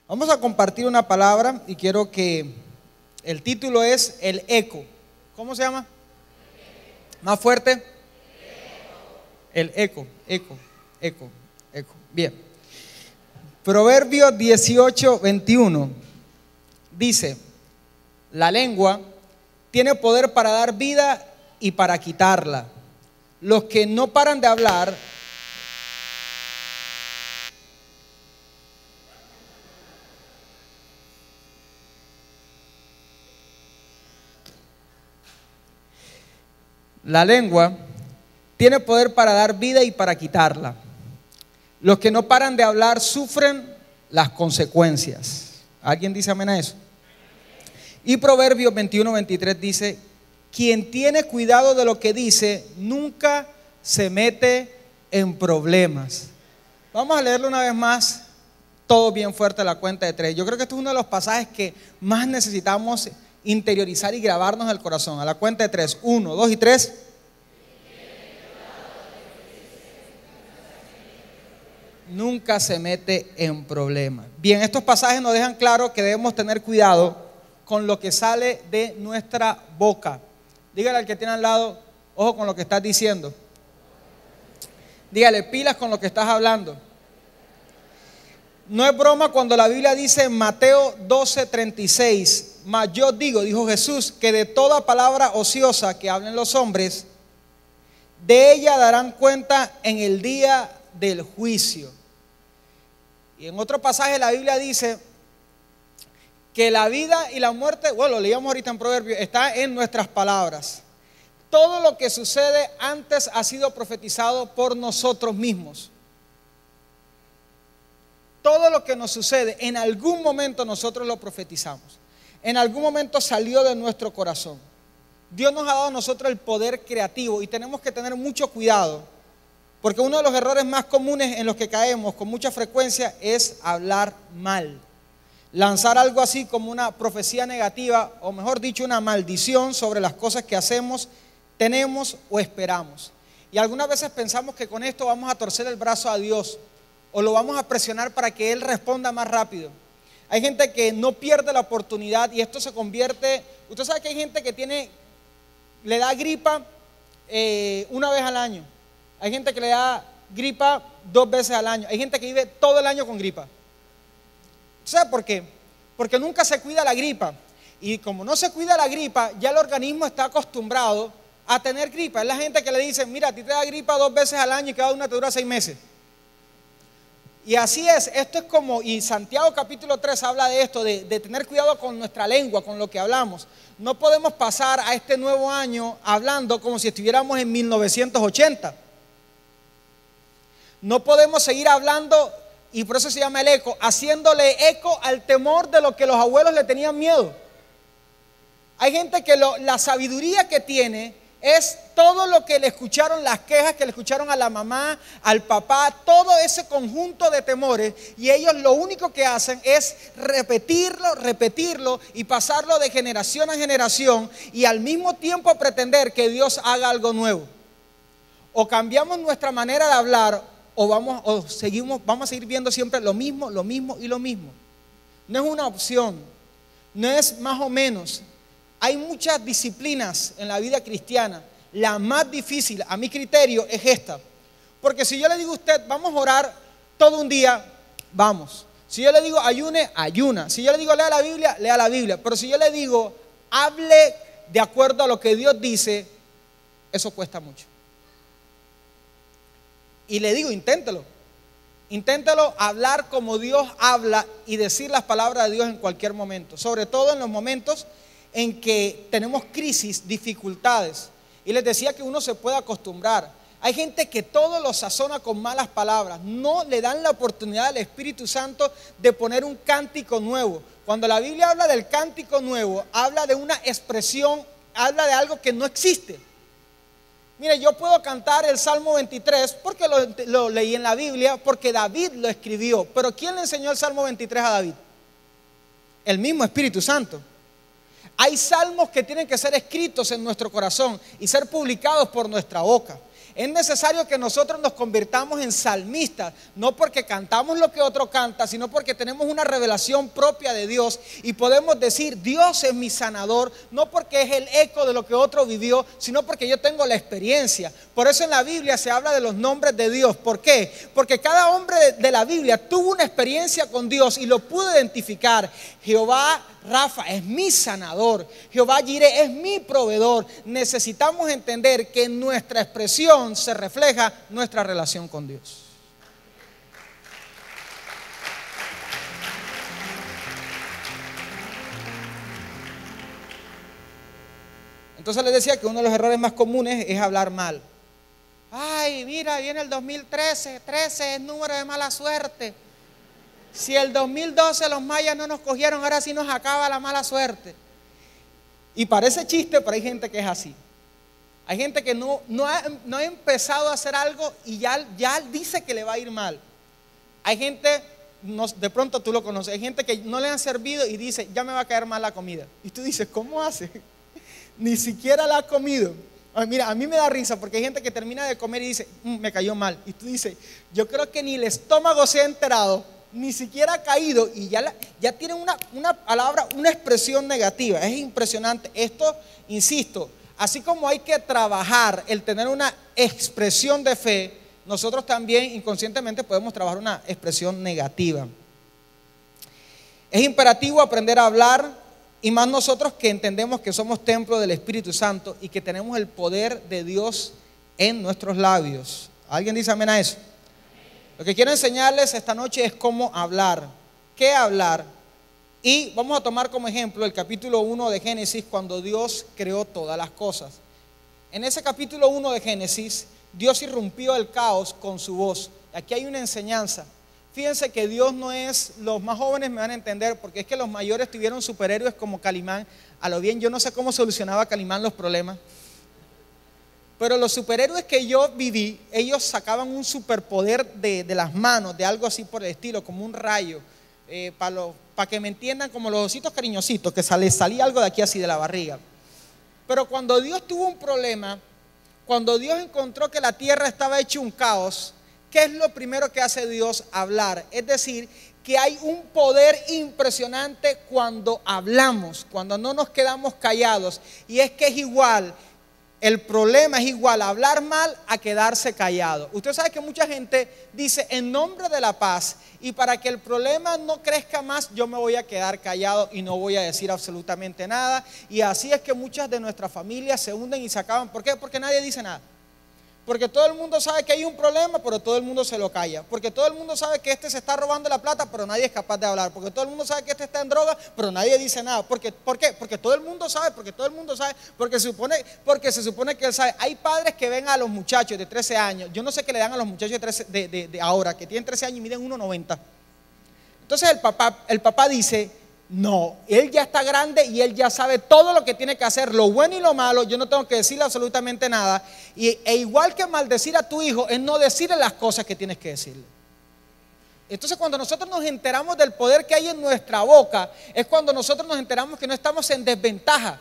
Vamos a compartir una palabra y quiero que el título es el eco. ¿Cómo se llama? Más fuerte. El eco. Bien. Proverbios 18:21 dice: la lengua tiene poder para dar vida y para quitarla. Los que no paran de hablar la lengua tiene poder para dar vida y para quitarla. Los que no paran de hablar sufren las consecuencias. ¿Alguien dice amén a eso? Y Proverbios 21:23 dice: quien tiene cuidado de lo que dice nunca se mete en problemas. Vamos a leerlo una vez más, todo bien fuerte a la cuenta de 3. Yo creo que este es uno de los pasajes que más necesitamos interiorizar y grabarnos al corazón. A la cuenta de 3, 1, 2 y 3. Nunca se mete en problemas. Bien, estos pasajes nos dejan claro que debemos tener cuidado con lo que sale de nuestra boca. Dígale al que tiene al lado: ojo con lo que estás diciendo. Dígale: pilas con lo que estás hablando. No es broma cuando la Biblia dice en Mateo 12:36: mas yo digo, dijo Jesús, que de toda palabra ociosa que hablen los hombres, de ella darán cuenta en el día del juicio. Y en otro pasaje la Biblia dice que la vida y la muerte, bueno, lo leíamos ahorita en Proverbios, está en nuestras palabras. Todo lo que sucede antes ha sido profetizado por nosotros mismos. Todo lo que nos sucede, en algún momento nosotros lo profetizamos. En algún momento salió de nuestro corazón. Dios nos ha dado a nosotros el poder creativo y tenemos que tener mucho cuidado, porque uno de los errores más comunes en los que caemos con mucha frecuencia es hablar mal. Lanzar algo así como una profecía negativa, o mejor dicho, una maldición sobre las cosas que hacemos, tenemos o esperamos. Y algunas veces pensamos que con esto vamos a torcer el brazo a Dios o lo vamos a presionar para que Él responda más rápido. Hay gente que no pierde la oportunidad y esto se convierte. Usted sabe que hay gente que le da gripa una vez al año. Hay gente que le da gripa 2 veces al año. Hay gente que vive todo el año con gripa. ¿Sabe por qué? Porque nunca se cuida la gripa. Y como no se cuida la gripa, ya el organismo está acostumbrado a tener gripa. Es la gente que le dice: mira, a ti te da gripa 2 veces al año y cada una te dura 6 meses. Y así es, esto es como, y Santiago capítulo 3 habla de esto, de tener cuidado con nuestra lengua, con lo que hablamos. No podemos pasar a este nuevo año hablando como si estuviéramos en 1980. No podemos seguir hablando, y por eso se llama el eco, haciéndole eco al temor de lo que los abuelos le tenían miedo. Hay gente que la sabiduría que tiene es todo lo que le escucharon, las quejas que le escucharon a la mamá, al papá, todo ese conjunto de temores, y ellos lo único que hacen es repetirlo y pasarlo de generación a generación, y al mismo tiempo pretender que Dios haga algo nuevo. O cambiamos nuestra manera de hablar, o vamos a seguir viendo siempre lo mismo y lo mismo. No es una opción, no es más o menos. Hay muchas disciplinas en la vida cristiana. La más difícil, a mi criterio, es esta. Porque si yo le digo a usted: vamos a orar todo un día, vamos. Si yo le digo ayune, ayuna. Si yo le digo lea la Biblia, lea la Biblia. Pero si yo le digo hable de acuerdo a lo que Dios dice, eso cuesta mucho. Y le digo: inténtelo hablar como Dios habla y decir las palabras de Dios en cualquier momento, sobre todo en los momentos en que tenemos crisis, dificultades. Y les decía que uno se puede acostumbrar. Hay gente que todo lo sazona con malas palabras, no le dan la oportunidad al Espíritu Santo de poner un cántico nuevo. Cuando la Biblia habla del cántico nuevo, habla de una expresión, habla de algo que no existe. Mire, yo puedo cantar el Salmo 23 porque lo leí en la Biblia, porque David lo escribió. Pero ¿quién le enseñó el Salmo 23 a David? El mismo Espíritu Santo. Hay salmos que tienen que ser escritos en nuestro corazón y ser publicados por nuestra boca. Es necesario que nosotros nos convirtamos en salmistas, no porque cantamos lo que otro canta, sino porque tenemos una revelación propia de Dios y podemos decir, Dios es mi sanador, no porque es el eco de lo que otro vivió, sino porque yo tengo la experiencia. Por eso en la Biblia se habla de los nombres de Dios. ¿Por qué? Porque cada hombre de la Biblia tuvo una experiencia con Dios y lo pudo identificar. Jehová Rafa es mi sanador, Jehová Jireh es mi proveedor. Necesitamos entender que en nuestra expresión se refleja nuestra relación con Dios. Entonces les decía que uno de los errores más comunes es hablar mal. Ay, mira, viene el 2013, 13 es número de mala suerte. Si el 2012 los mayas no nos cogieron, ahora sí nos acaba la mala suerte. Y parece chiste, pero hay gente que es así. Hay gente que no ha empezado a hacer algo y ya dice que le va a ir mal. Hay gente, de pronto tú lo conoces, hay gente que no le han servido y dice, ya me va a caer mal la comida. Y tú dices, ¿cómo hace? Ni siquiera la ha comido. Ay, mira, a mí me da risa porque hay gente que termina de comer y dice, me cayó mal. Y tú dices, yo creo que ni el estómago se ha enterado, ni siquiera ha caído y ya tiene una palabra, una expresión negativa. Es impresionante. Esto, insisto, así como hay que trabajar el tener una expresión de fe, nosotros también inconscientemente podemos trabajar una expresión negativa. Es imperativo aprender a hablar, y más nosotros que entendemos que somos templo del Espíritu Santo y que tenemos el poder de Dios en nuestros labios. ¿Alguien dice amén a eso? Lo que quiero enseñarles esta noche es cómo hablar, qué hablar. Y vamos a tomar como ejemplo el capítulo 1 de Génesis, cuando Dios creó todas las cosas. En ese capítulo 1 de Génesis, Dios irrumpió el caos con su voz. Aquí hay una enseñanza. Fíjense que Dios no es, los más jóvenes me van a entender, porque es que los mayores tuvieron superhéroes como Calimán. A lo bien, yo no sé cómo solucionaba Calimán los problemas. Pero los superhéroes que yo viví, ellos sacaban un superpoder de las manos, de algo así por el estilo, como un rayo. Para que me entiendan, como los ositos cariñositos, que salía algo de aquí así de la barriga. Pero cuando Dios tuvo un problema, cuando Dios encontró que la tierra estaba hecha un caos, ¿qué es lo primero que hace Dios? Hablar. Es decir, que hay un poder impresionante cuando hablamos, cuando no nos quedamos callados. Y es que es igual. El problema es igual a hablar mal a quedarse callado. Usted sabe que mucha gente dice en nombre de la paz, y para que el problema no crezca más, yo me voy a quedar callado y no voy a decir absolutamente nada. Y así es que muchas de nuestras familias se hunden y se acaban. ¿Por qué? Porque nadie dice nada. Porque todo el mundo sabe que hay un problema, pero todo el mundo se lo calla. Porque todo el mundo sabe que este se está robando la plata, pero nadie es capaz de hablar. Porque todo el mundo sabe que este está en droga, pero nadie dice nada. ¿Por qué? Porque todo el mundo sabe, porque se supone que él sabe. Hay padres que ven a los muchachos de 13 años. Yo no sé qué le dan a los muchachos de ahora, que tienen 13 años y miden 1,90. Entonces el papá dice, no, él ya está grande y él ya sabe todo lo que tiene que hacer, lo bueno y lo malo, yo no tengo que decirle absolutamente nada. E igual que maldecir a tu hijo es no decirle las cosas que tienes que decirle. Entonces cuando nosotros nos enteramos del poder que hay en nuestra boca, es cuando nosotros nos enteramos que no estamos en desventaja.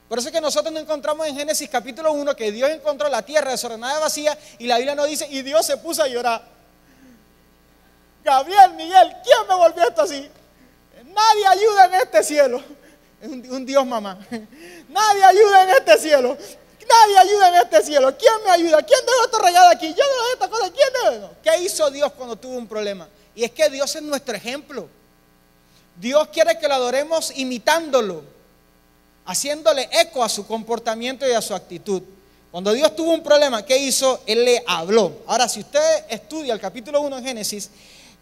Por eso es que nosotros no encontramos en Génesis capítulo 1 que Dios encontró la tierra desordenada y vacía, y la Biblia no dice, y Dios se puso a llorar. Gabriel, Miguel, ¿quién me volvió esto así? Nadie ayuda en este cielo. Es un Dios mamá. Nadie ayuda en este cielo. Nadie ayuda en este cielo. ¿Quién me ayuda? ¿Quién dejó esto rayado aquí? Yo no dejé esta cosa. ¿Quién dejó? ¿Qué hizo Dios cuando tuvo un problema? Y es que Dios es nuestro ejemplo. Dios quiere que lo adoremos imitándolo, haciéndole eco a su comportamiento y a su actitud. Cuando Dios tuvo un problema, ¿qué hizo? Él le habló. Ahora, si usted estudia el capítulo 1 de Génesis,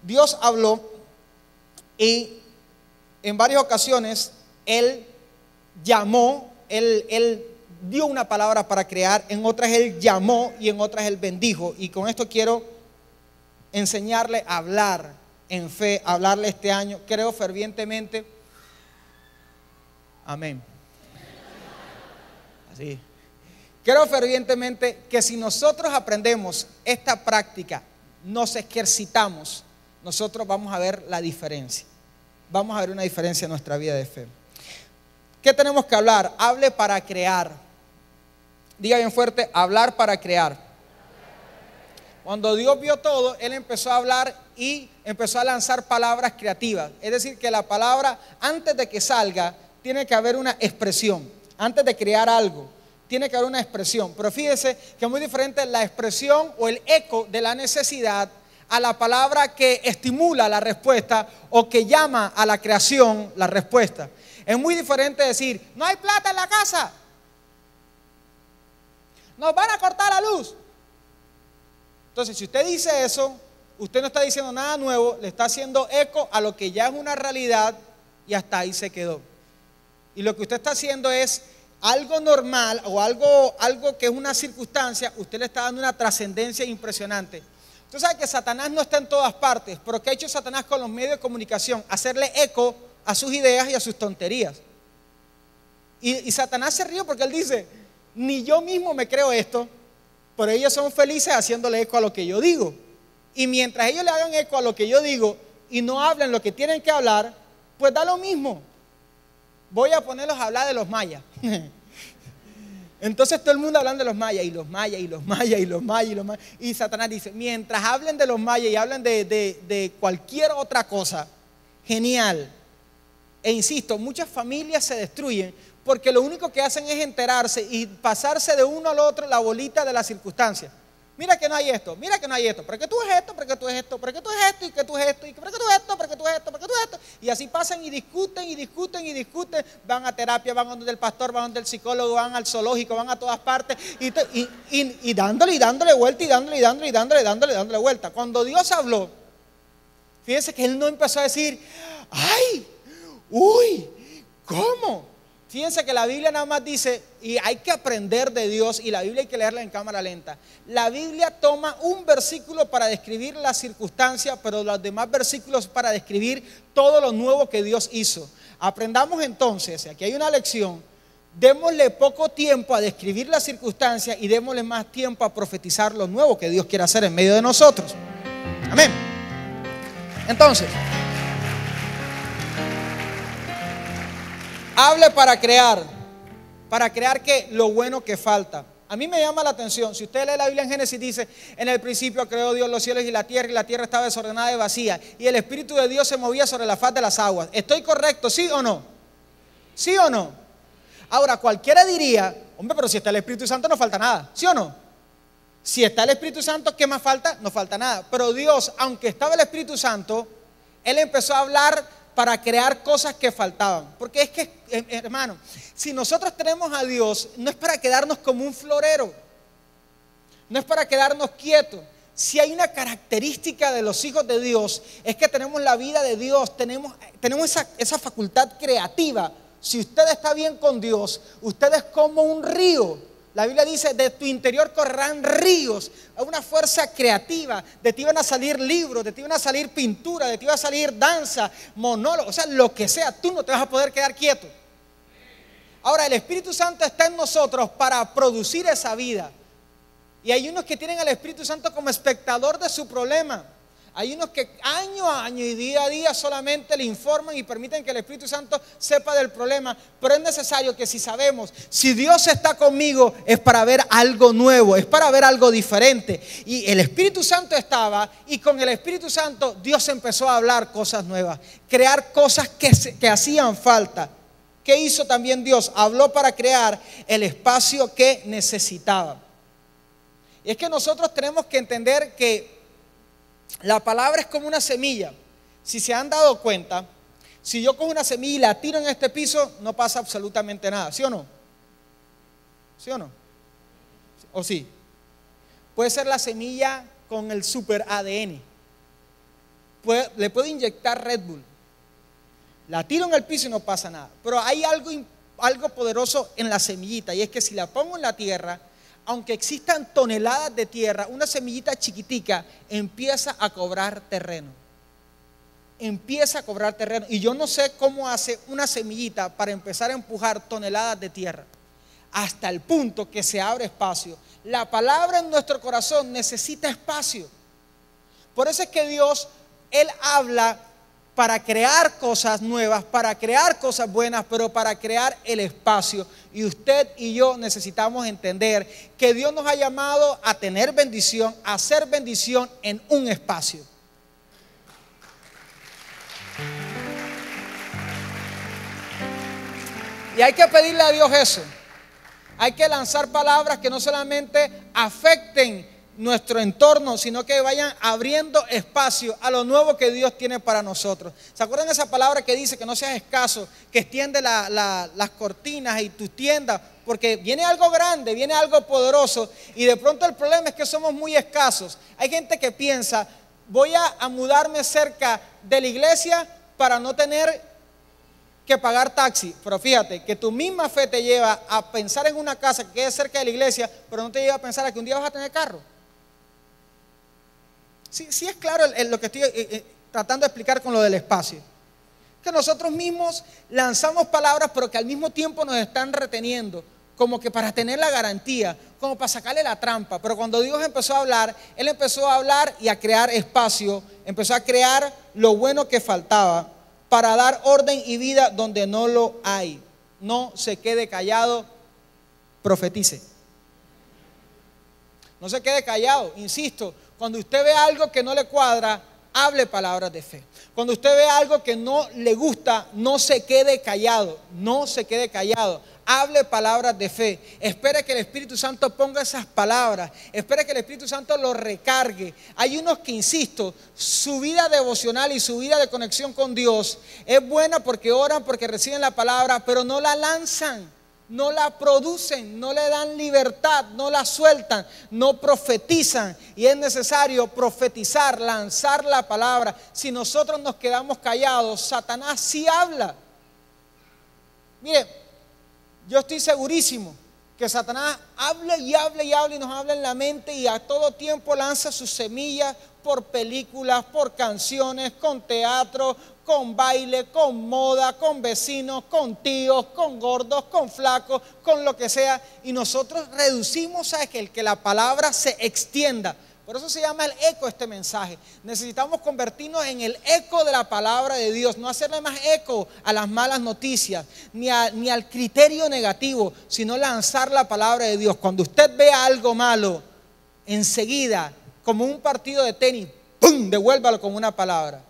Dios habló y en varias ocasiones Él llamó, Él dio una palabra para crear, en otras Él llamó y en otras Él bendijo. Y con esto quiero enseñarle a hablar en fe, a hablarle este año. Creo fervientemente, amén. Así. Creo fervientemente que si nosotros aprendemos esta práctica, nos ejercitamos, nosotros vamos a ver la diferencia. Vamos a ver una diferencia en nuestra vida de fe. ¿Qué tenemos que hablar? Hable para crear. Diga bien fuerte, hablar para crear. Cuando Dios vio todo, Él empezó a hablar y empezó a lanzar palabras creativas. Es decir, que la palabra, antes de que salga, tiene que haber una expresión. Antes de crear algo, tiene que haber una expresión. Pero fíjese que es muy diferente la expresión o el eco de la necesidad a la palabra que estimula la respuesta o que llama a la creación la respuesta. Es muy diferente decir, no hay plata en la casa, nos van a cortar la luz. Entonces, si usted dice eso, usted no está diciendo nada nuevo, le está haciendo eco a lo que ya es una realidad y hasta ahí se quedó. Y lo que usted está haciendo es algo normal o algo que es una circunstancia, usted le está dando una trascendencia impresionante. Usted sabe que Satanás no está en todas partes, pero ¿qué ha hecho Satanás con los medios de comunicación? Hacerle eco a sus ideas y a sus tonterías. Y Satanás se ríe porque él dice, ni yo mismo me creo esto, pero ellos son felices haciéndole eco a lo que yo digo. Y mientras ellos le hagan eco a lo que yo digo y no hablen lo que tienen que hablar, pues da lo mismo. Voy a ponerlos a hablar de los mayas. Entonces todo el mundo hablando de los mayas, y los mayas, y los mayas, y los mayas, y los mayas. Y Satanás dice, mientras hablen de los mayas y hablen de cualquier otra cosa, genial. E insisto, muchas familias se destruyen porque lo único que hacen es enterarse y pasarse de uno al otro la bolita de las circunstancias. Mira que no hay esto, mira que no hay esto, porque tú es esto, porque tú es esto, porque tú es esto, y que tú es esto, y porque tú es esto, porque tú es esto, porque tú es esto. Y así pasan y discuten y discuten y discuten. Van a terapia, van donde el pastor, van donde el psicólogo, van al zoológico, van a todas partes y dándole vuelta y dándole vuelta. Cuando Dios habló, fíjense que Él no empezó a decir, ¡ay! ¡Uy! ¿Cómo? Fíjense que la Biblia nada más dice, y hay que aprender de Dios, y la Biblia hay que leerla en cámara lenta. La Biblia toma un versículo para describir la circunstancia, pero los demás versículos para describir todo lo nuevo que Dios hizo. Aprendamos entonces, aquí hay una lección, démosle poco tiempo a describir la circunstancia y démosle más tiempo a profetizar lo nuevo que Dios quiere hacer en medio de nosotros. Amén. Entonces, hable para crear que lo bueno que falta. A mí me llama la atención, si usted lee la Biblia en Génesis dice, en el principio creó Dios los cielos y la tierra estaba desordenada y vacía, y el Espíritu de Dios se movía sobre la faz de las aguas. ¿Estoy correcto? ¿Sí o no? ¿Sí o no? Ahora, cualquiera diría, hombre, pero si está el Espíritu Santo no falta nada, ¿sí o no? Si está el Espíritu Santo, ¿qué más falta? No falta nada. Pero Dios, aunque estaba el Espíritu Santo, Él empezó a hablar para crear cosas que faltaban. Porque es que, hermano, si nosotros tenemos a Dios, no es para quedarnos como un florero, no es para quedarnos quietos. Si hay una característica de los hijos de Dios, es que tenemos la vida de Dios, tenemos esa facultad creativa. Si usted está bien con Dios, usted es como un río. La Biblia dice, de tu interior correrán ríos, una fuerza creativa, de ti van a salir libros, de ti van a salir pintura, de ti va a salir danza, monólogo, o sea, lo que sea, tú no te vas a poder quedar quieto. Ahora, el Espíritu Santo está en nosotros para producir esa vida. Y hay unos que tienen al Espíritu Santo como espectador de su problema. Hay unos que año a año y día a día solamente le informan y permiten que el Espíritu Santo sepa del problema. Pero es necesario que si sabemos, si Dios está conmigo, es para ver algo nuevo, es para ver algo diferente. Y el Espíritu Santo estaba, y con el Espíritu Santo Dios empezó a hablar cosas nuevas, crear cosas que hacían falta. ¿Qué hizo también Dios? Habló para crear el espacio que necesitaba. Y es que nosotros tenemos que entender que la palabra es como una semilla. Si se han dado cuenta, si yo cojo una semilla y la tiro en este piso, no pasa absolutamente nada, ¿sí o no? ¿Sí o no? ¿O sí? Puede ser la semilla con el super ADN. Le puedo inyectar Red Bull. La tiro en el piso y no pasa nada. Pero hay algo poderoso en la semillita, y es que si la pongo en la tierra, aunque existan toneladas de tierra, una semillita chiquitica empieza a cobrar terreno. Empieza a cobrar terreno. Y yo no sé cómo hace una semillita para empezar a empujar toneladas de tierra, hasta el punto que se abre espacio. La palabra en nuestro corazón necesita espacio. Por eso es que Dios, Él habla para crear cosas nuevas, para crear cosas buenas, pero para crear el espacio. Y usted y yo necesitamos entender que Dios nos ha llamado a tener bendición, a hacer bendición en un espacio. Y hay que pedirle a Dios eso. Hay que lanzar palabras que no solamente afecten nuestro entorno, sino que vayan abriendo espacio a lo nuevo que Dios tiene para nosotros. ¿Se acuerdan de esa palabra que dice que no seas escaso, que extiende las cortinas y tus tiendas? Porque viene algo grande, viene algo poderoso, y de pronto el problema es que somos muy escasos. Hay gente que piensa, voy a mudarme cerca de la iglesia para no tener que pagar taxi. Pero fíjate que tu misma fe te lleva a pensar en una casa que quede cerca de la iglesia, pero no te lleva a pensar a que un día vas a tener carro. Sí es claro lo que estoy tratando de explicar con lo del espacio. Que nosotros mismos lanzamos palabras, pero que al mismo tiempo nos están reteniendo, como que para tener la garantía, como para sacarle la trampa. Pero cuando Dios empezó a hablar, Él empezó a hablar y a crear espacio, empezó a crear lo bueno que faltaba para dar orden y vida donde no lo hay. No se quede callado, profetice. No se quede callado, insisto. Cuando usted ve algo que no le cuadra, hable palabras de fe. Cuando usted ve algo que no le gusta, no se quede callado, no se quede callado. Hable palabras de fe. Espere que el Espíritu Santo ponga esas palabras. Espere que el Espíritu Santo lo recargue. Hay unos que, insisto, su vida devocional y su vida de conexión con Dios es buena porque oran, porque reciben la palabra, pero no la lanzan. No la producen, no le dan libertad, no la sueltan, no profetizan. Y es necesario profetizar, lanzar la palabra. Si nosotros nos quedamos callados, Satanás sí habla. Mire, yo estoy segurísimo que Satanás habla y habla y habla y nos habla en la mente, y a todo tiempo lanza sus semillas por películas, por canciones, con teatro, con baile, con moda, con vecinos, con tíos, con gordos, con flacos, con lo que sea. Y nosotros reducimos a que la palabra se extienda. Por eso se llama el eco este mensaje. Necesitamos convertirnos en el eco de la palabra de Dios, no hacerle más eco a las malas noticias, ni al criterio negativo, sino lanzar la palabra de Dios. Cuando usted vea algo malo, enseguida, como un partido de tenis, ¡pum!, devuélvalo con una palabra.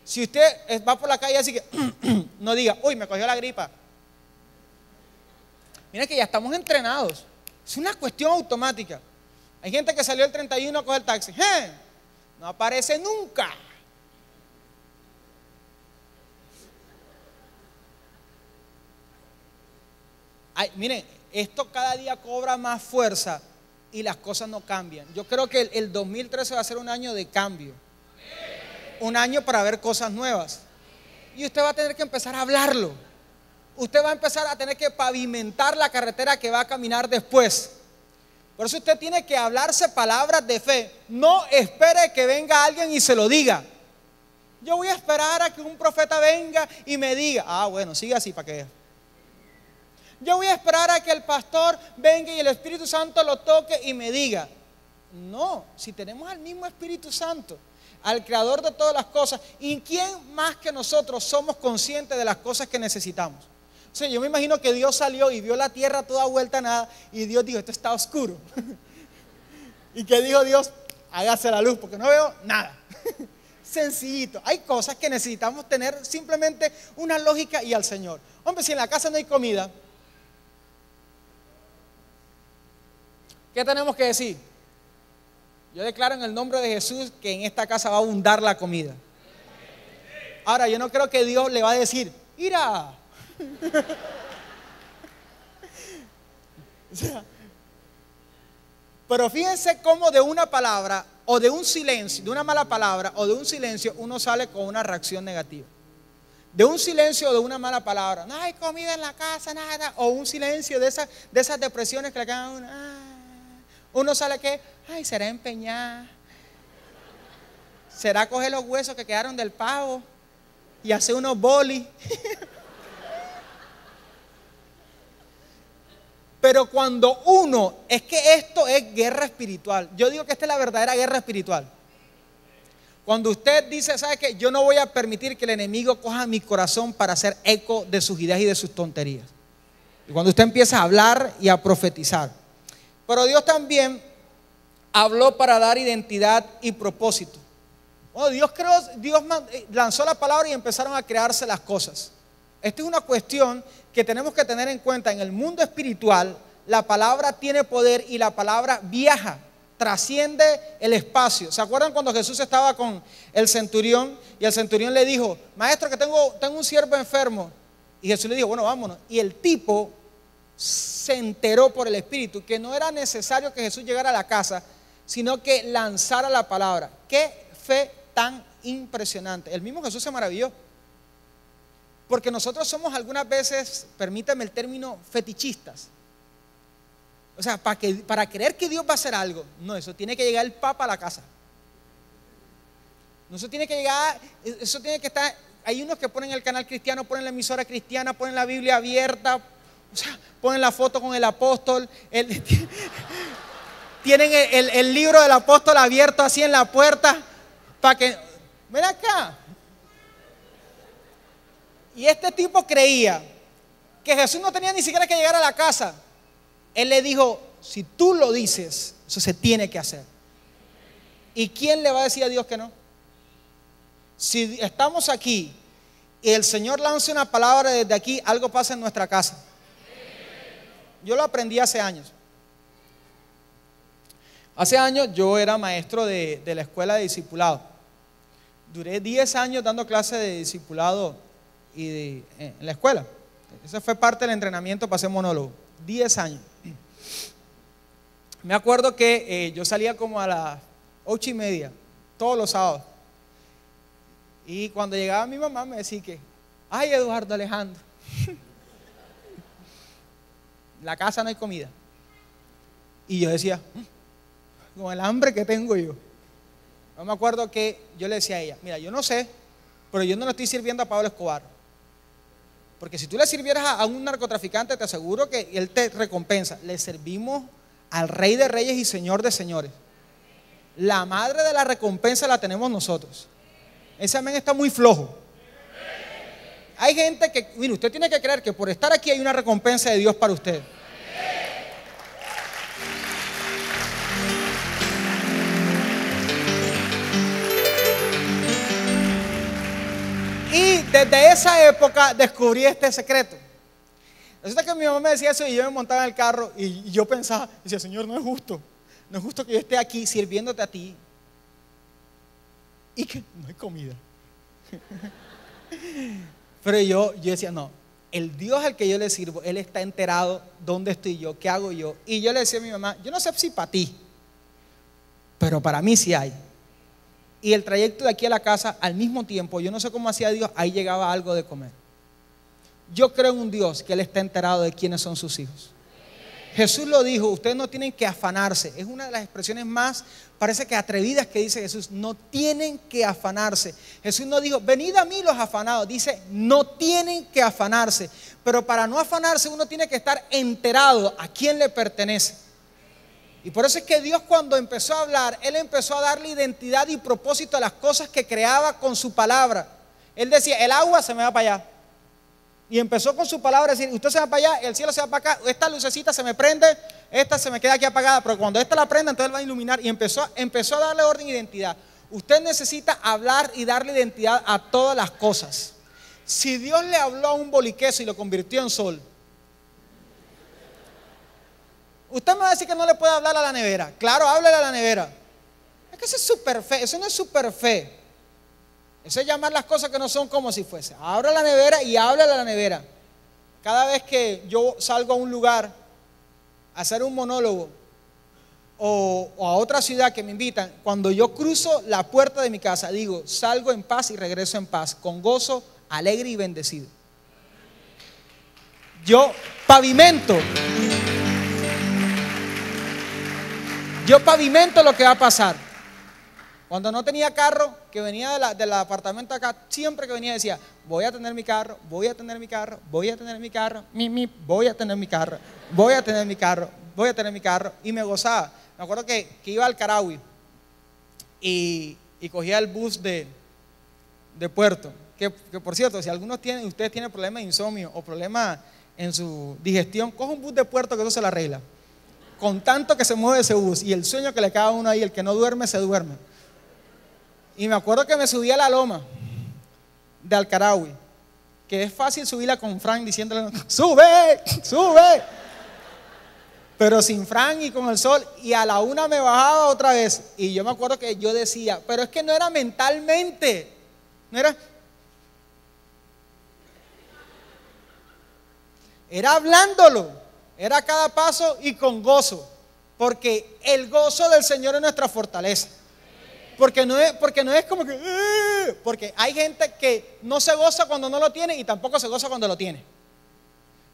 Si usted va por la calle así que no diga, uy, me cogió la gripa. Mira que ya estamos entrenados. Es una cuestión automática. Hay gente que salió el 31 a coger el taxi. No aparece nunca. Miren, esto cada día cobra más fuerza y las cosas no cambian. Yo creo que el 2013 va a ser un año de cambio. Un año para ver cosas nuevas. Y usted va a tener que empezar a hablarlo. Usted va a empezar a tener que pavimentar la carretera que va a caminar después. Por eso usted tiene que hablarse palabras de fe. No espere que venga alguien y se lo diga. Yo voy a esperar a que un profeta venga y me diga, bueno, sigue así para que vea. Yo voy a esperar a que el pastor venga y el Espíritu Santo lo toque y me diga. No, si tenemos al mismo Espíritu Santo, al creador de todas las cosas, ¿y quién más que nosotros somos conscientes de las cosas que necesitamos? O sea, yo me imagino que Dios salió y vio la tierra toda vuelta a nada, y Dios dijo, esto está oscuro. ¿Y qué dijo Dios? Hágase la luz porque no veo nada. Sencillito. Hay cosas que necesitamos tener simplemente una lógica y al Señor. Hombre, si en la casa no hay comida, ¿qué tenemos que decir? Yo declaro en el nombre de Jesús que en esta casa va a abundar la comida. Ahora, yo no creo que Dios le va a decir, ¡ira! O sea, pero fíjense cómo de una palabra o de un silencio, de una mala palabra o de un silencio, uno sale con una reacción negativa. De un silencio o de una mala palabra, no hay comida en la casa, nada, o un silencio de esas depresiones que le quedan a uno. Uno sale que, será empeñar, será coger los huesos que quedaron del pavo y hacer unos bolis. Pero cuando es que esto es guerra espiritual. Yo digo que esta es la verdadera guerra espiritual. Cuando usted dice, ¿sabe qué? Yo no voy a permitir que el enemigo coja mi corazón para hacer eco de sus ideas y de sus tonterías. Y cuando usted empieza a hablar y a profetizar. Pero Dios también habló para dar identidad y propósito. Bueno, Dios lanzó la palabra y empezaron a crearse las cosas. Esta es una cuestión que tenemos que tener en cuenta. En el mundo espiritual, la palabra tiene poder y la palabra viaja, trasciende el espacio. ¿Se acuerdan cuando Jesús estaba con el centurión y el centurión le dijo, maestro, que tengo un siervo enfermo? Y Jesús le dijo, bueno, vámonos. Y el tipo se enteró por el Espíritu que no era necesario que Jesús llegara a la casa, sino que lanzara la palabra. ¡Qué fe tan impresionante! El mismo Jesús se maravilló. Porque nosotros somos algunas veces, permítame el término, fetichistas. O sea, para creer que Dios va a hacer algo, no, eso tiene que llegar el Papa a la casa. No, eso tiene que llegar, eso tiene que estar, hay unos que ponen el canal cristiano, ponen la emisora cristiana, ponen la Biblia abierta, o sea, ponen la foto con el apóstol, tienen el libro del apóstol abierto así en la puerta, para que, ven acá. Y este tipo creía que Jesús no tenía ni siquiera que llegar a la casa. Él le dijo, si tú lo dices, eso se tiene que hacer. ¿Y quién le va a decir a Dios que no? Si estamos aquí y el Señor lanza una palabra desde aquí, algo pasa en nuestra casa. Yo lo aprendí hace años. Hace años yo era maestro de la escuela de discipulado. Duré 10 años dando clases de discipulado en la escuela. Esa fue parte del entrenamiento para ser monólogo. 10 años. Me acuerdo que yo salía como a las 8:30 todos los sábados. Y cuando llegaba mi mamá me decía que, ay, Eduardo Alejandro, en la casa no hay comida. Y yo decía, con el hambre que tengo yo. Yo me acuerdo que yo le decía a ella, mira, yo no sé, pero yo no le estoy sirviendo a Pablo Escobar. Porque si tú le sirvieras a un narcotraficante, te aseguro que él te recompensa. Le servimos al Rey de Reyes y Señor de Señores. La madre de la recompensa la tenemos nosotros. Ese amén está muy flojo. Hay gente que, mire, usted tiene que creer que por estar aquí hay una recompensa de Dios para usted. Y desde esa época descubrí este secreto. Resulta que mi mamá me decía eso y yo me montaba en el carro y yo pensaba, decía, Señor, no es justo que yo esté aquí sirviéndote a ti y que no hay comida. Pero yo decía, no, el Dios al que yo le sirvo, Él está enterado dónde estoy yo, qué hago yo. Y yo le decía a mi mamá, yo no sé si para ti, pero para mí sí hay. Y el trayecto de aquí a la casa, al mismo tiempo, yo no sé cómo hacía Dios, ahí llegaba algo de comer. Yo creo en un Dios que Él está enterado de quiénes son sus hijos. Jesús lo dijo, ustedes no tienen que afanarse. Es una de las expresiones más, parece que atrevidas que dice Jesús. No tienen que afanarse. Jesús no dijo, venid a mí los afanados. Dice, no tienen que afanarse. Pero para no afanarse uno tiene que estar enterado a quién le pertenece. Y por eso es que Dios, cuando empezó a hablar, Él empezó a darle identidad y propósito a las cosas que creaba con su palabra. Él decía, el agua se me va para allá. Y empezó con su palabra a decir, usted se va para allá, el cielo se va para acá, esta lucecita se me prende, esta se me queda aquí apagada, pero cuando esta la prenda, entonces Él va a iluminar. Y empezó a darle orden e identidad. Usted necesita hablar y darle identidad a todas las cosas. Si Dios le habló a un boliqueso y lo convirtió en sol, usted me va a decir que no le puede hablar a la nevera. Claro, háblele a la nevera. Es que eso es super fe, eso no es super fe. Eso es llamar las cosas que no son como si fuese. Abra la nevera y háblale a la nevera. Cada vez que yo salgo a un lugar a hacer un monólogo o a otra ciudad que me invitan, cuando yo cruzo la puerta de mi casa, digo, salgo en paz y regreso en paz, con gozo, alegre y bendecido. Yo pavimento lo que va a pasar. Cuando no tenía carro, que venía del apartamento acá, siempre que venía decía, voy a tener mi carro, voy a tener mi carro, voy a tener mi carro, voy a tener mi carro, voy a tener mi carro, voy a tener mi carro. Y me gozaba. Me acuerdo que iba al Caraui y y cogía el bus de Puerto. Que por cierto, si ustedes tienen problemas de insomnio o problemas en su digestión, coge un bus de Puerto que eso se lo arregla. Con tanto que se mueve ese bus y el sueño que le cae a uno ahí, el que no duerme, se duerme. Y me acuerdo que me subí a la loma de Alcaraui, que es fácil subirla con Frank diciéndole, sube, sube. Pero sin Frank y con el sol, y a la 1 me bajaba otra vez. Y yo me acuerdo que yo decía, pero es que no era mentalmente, no era hablándolo, era cada paso y con gozo, porque el gozo del Señor es nuestra fortaleza. Porque no es como que, porque hay gente que no se goza cuando no lo tiene y tampoco se goza cuando lo tiene.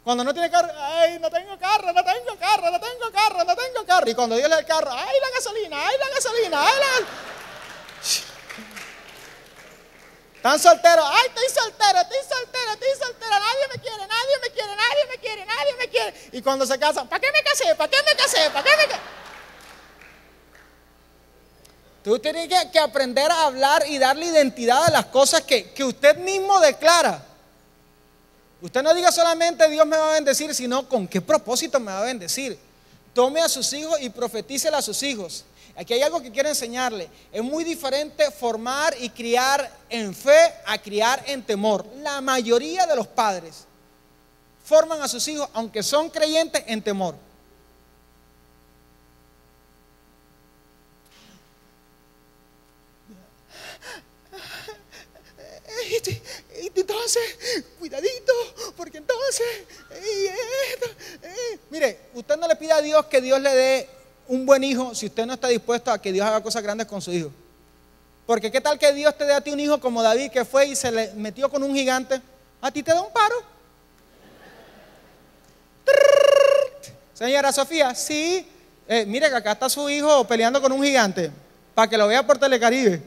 Cuando no tiene carro, ay, no tengo carro, no tengo carro, no tengo carro, no tengo carro. Y cuando Dios le da el carro, ay, la gasolina, ay, la gasolina, ay, la... Están solteros, ay, estoy soltero, nadie me quiere, nadie me quiere, nadie me quiere, nadie me quiere. Y cuando se casan, ¿para qué me casé? ¿Para qué me casé? ¿Para qué me casé? Tú tienes que aprender a hablar y darle identidad a las cosas que usted mismo declara. Usted no diga solamente Dios me va a bendecir, sino con qué propósito me va a bendecir. Tome a sus hijos y profetícele a sus hijos. Aquí hay algo que quiero enseñarle. Es muy diferente formar y criar en fe a criar en temor. La mayoría de los padres forman a sus hijos, aunque son creyentes, en temor. Entonces, cuidadito, porque entonces, mire, usted no le pide a Dios que Dios le dé un buen hijo si usted no está dispuesto a que Dios haga cosas grandes con su hijo. Porque qué tal que Dios te dé a ti un hijo como David, que fue y se le metió con un gigante, a ti te da un paro. Señora Sofía, sí, mire que acá está su hijo peleando con un gigante, para que lo vea por Telecaribe.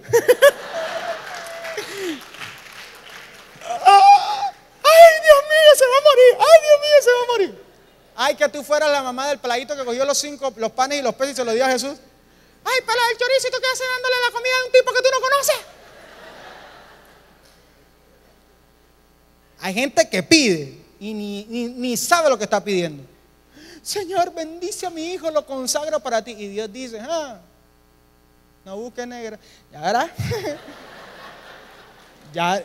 Se va a morir, ay Dios mío, se va a morir. Ay, que tú fueras la mamá del peladito que cogió los panes y los peces y se los dio a Jesús. Ay, pelado del chorizo, ¿y tú qué haces dándole la comida a un tipo que tú no conoces? Hay gente que pide y ni sabe lo que está pidiendo. Señor, bendice a mi hijo, lo consagro para ti. Y Dios dice, no busques negra. Ya verás. Ya.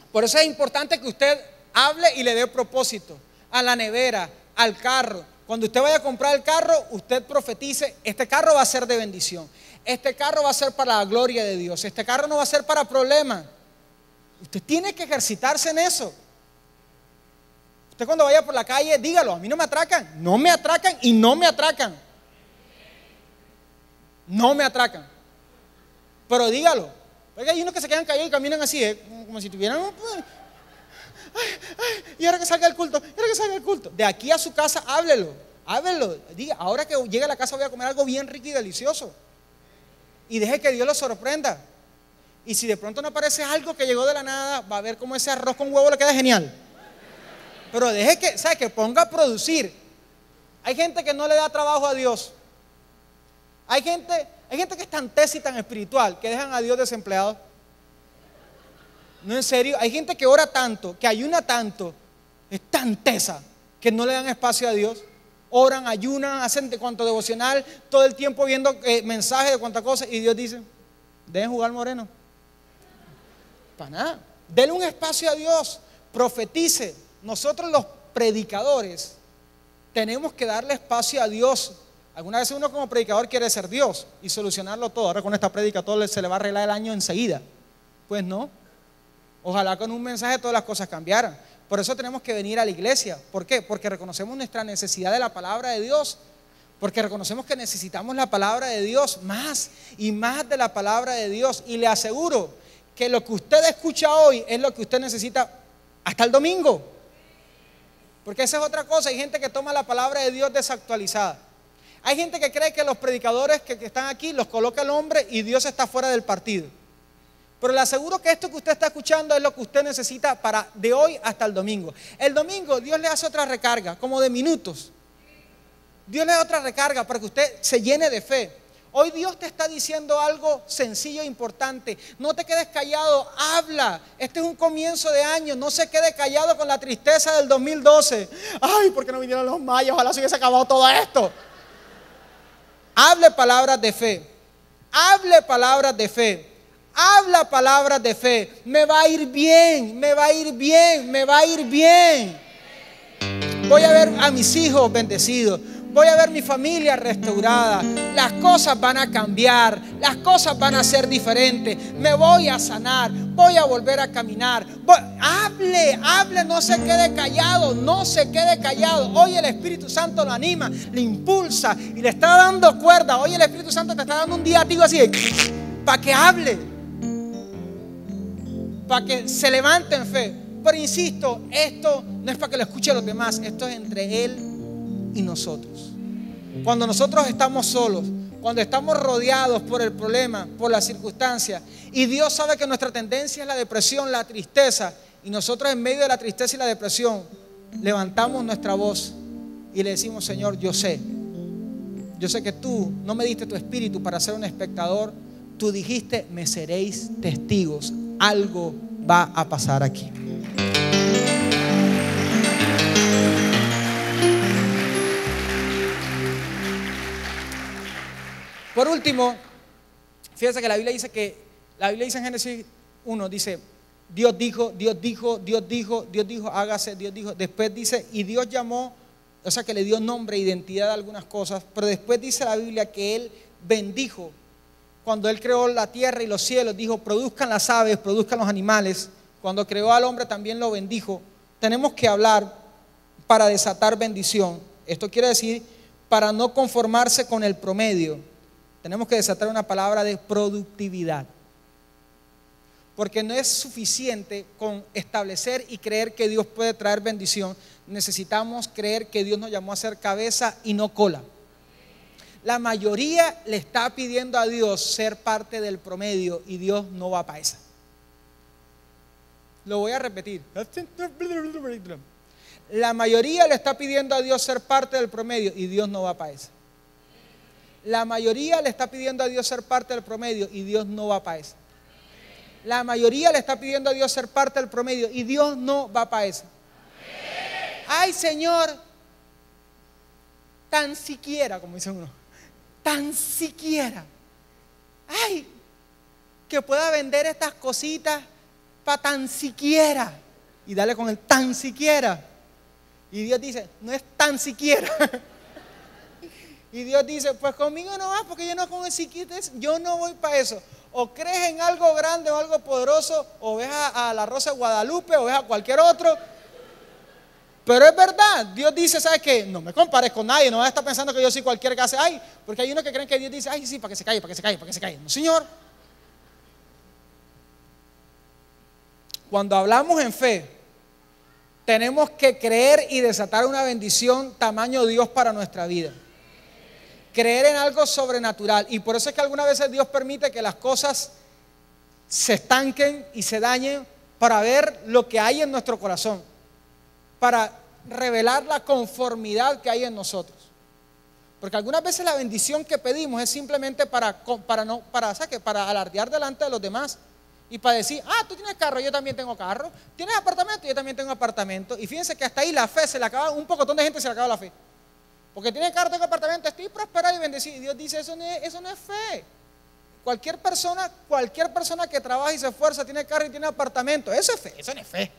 Por eso es importante que usted hable y le dé propósito a la nevera, al carro. Cuando usted vaya a comprar el carro, usted profetice, este carro va a ser de bendición. Este carro va a ser para la gloria de Dios. Este carro no va a ser para problemas. Usted tiene que ejercitarse en eso. Usted cuando vaya por la calle, dígalo, a mí no me atracan y no me atracan. No me atracan. Pero dígalo. Porque hay unos que se quedan callados y caminan así, como si tuvieran y ahora que salga el culto, De aquí a su casa, háblelo. Diga, ahora que llegue a la casa voy a comer algo bien rico y delicioso. Y deje que Dios lo sorprenda. Y si de pronto no aparece algo que llegó de la nada, va a ver cómo ese arroz con huevo le queda genial. Pero deje que ponga a producir. Hay gente que no le da trabajo a Dios. Hay gente que es tan tesa y tan espiritual que dejan a Dios desempleado. No, en serio, hay gente que ora tanto, que ayuna tanto, es tan tesa que no le dan espacio a Dios. Oran, ayunan, hacen de cuanto devocional, todo el tiempo viendo mensajes de cuantas cosas, y Dios dice, dejen jugar moreno. Para nada. Denle un espacio a Dios, profetice. Nosotros los predicadores tenemos que darle espacio a Dios. Alguna vez uno como predicador quiere ser Dios y solucionarlo todo. Ahora con esta predica todo se le va a arreglar el año enseguida. Pues no. Ojalá con un mensaje todas las cosas cambiaran. Por eso tenemos que venir a la iglesia. ¿Por qué? Porque reconocemos nuestra necesidad de la palabra de Dios. Porque reconocemos que necesitamos la palabra de Dios más y más de la palabra de Dios. Y le aseguro que lo que usted escucha hoy es lo que usted necesita hasta el domingo. Porque esa es otra cosa. Hay gente que toma la palabra de Dios desactualizada. Hay gente que cree que los predicadores que están aquí los coloca el hombre y Dios está fuera del partido. Pero le aseguro que esto que usted está escuchando es lo que usted necesita para de hoy hasta el domingo. El domingo Dios le hace otra recarga, como de minutos. Dios le da otra recarga para que usted se llene de fe. Hoy Dios te está diciendo algo sencillo e importante. No te quedes callado, habla. Este es un comienzo de año. No se quede callado con la tristeza del 2012. Ay, ¿por qué no vinieron los mayas? Ojalá se hubiese acabado todo esto. Hable palabras de fe. Hable palabras de fe. Habla palabras de fe. Me va a ir bien, me va a ir bien, me va a ir bien. Voy a ver a mis hijos bendecidos. Voy a ver mi familia restaurada. Las cosas van a cambiar. Las cosas van a ser diferentes. Me voy a sanar. Voy a volver a caminar. Hable, hable, no se quede callado. No se quede callado. Hoy el Espíritu Santo lo anima, le impulsa y le está dando cuerda. Hoy el Espíritu Santo te está dando un día así para que hable, para que se levante en fe. Pero insisto, esto no es para que lo escuchen los demás. Esto es entre Él y nosotros. Cuando nosotros estamos solos, cuando estamos rodeados por el problema, por las circunstancias, y Dios sabe que nuestra tendencia es la depresión, la tristeza, y nosotros en medio de la tristeza y la depresión levantamos nuestra voz y le decimos: Señor, yo sé que tú no me diste tu espíritu para ser un espectador. Tú dijiste: me seréis testigos. Algo va a pasar aquí. Por último, fíjense que la Biblia dice en Génesis 1, dice: Dios dijo, hágase, Dios dijo. Después dice, y Dios llamó, o sea que le dio nombre e identidad a algunas cosas, pero después dice la Biblia que Él bendijo. Cuando Él creó la tierra y los cielos, dijo: produzcan las aves, produzcan los animales. Cuando creó al hombre también lo bendijo. Tenemos que hablar para desatar bendición. Esto quiere decir, para no conformarse con el promedio, tenemos que desatar una palabra de productividad. Porque no es suficiente con establecer y creer que Dios puede traer bendición. Necesitamos creer que Dios nos llamó a ser cabeza y no cola. La mayoría le está pidiendo a Dios ser parte del promedio y Dios no va para esa. Lo voy a repetir. La mayoría le está pidiendo a Dios ser parte del promedio y Dios no va para esa. La mayoría le está pidiendo a Dios ser parte del promedio y Dios no va para esa. La mayoría le está pidiendo a Dios ser parte del promedio y Dios no va para esa. Ay, Señor, tan siquiera, como dice uno, tan siquiera. Ay, que pueda vender estas cositas para tan siquiera. Y dale con el tan siquiera. Y Dios dice: no es tan siquiera. Y Dios dice: pues conmigo no vas, porque yo no con el siquiera, yo no voy para eso. O crees en algo grande o algo poderoso, o ves a la Rosa de Guadalupe, o ves a cualquier otro. Pero es verdad, Dios dice: ¿sabes qué? No me compares con nadie, no vas a estar pensando que yo soy cualquiera que hace. Ay, porque hay unos que creen que Dios dice: ay, sí, para que se calle, para que se calle, para que se calle. No, Señor. Cuando hablamos en fe, tenemos que creer y desatar una bendición tamaño Dios para nuestra vida. Creer en algo sobrenatural. Y por eso es que algunas veces Dios permite que las cosas se estanquen y se dañen para ver lo que hay en nuestro corazón, para revelar la conformidad que hay en nosotros. Porque algunas veces la bendición que pedimos es simplemente para alardear delante de los demás y para decir: ah, tú tienes carro, yo también tengo carro. Tienes apartamento, yo también tengo apartamento. Y fíjense que hasta ahí la fe se le acaba, un pocotón de gente se le acaba la fe. Porque tiene carro, tengo apartamento, estoy prosperado y bendecido. Y Dios dice: eso no es fe. Cualquier persona que trabaja y se esfuerza, tiene carro y tiene apartamento, eso es fe, eso no es fe.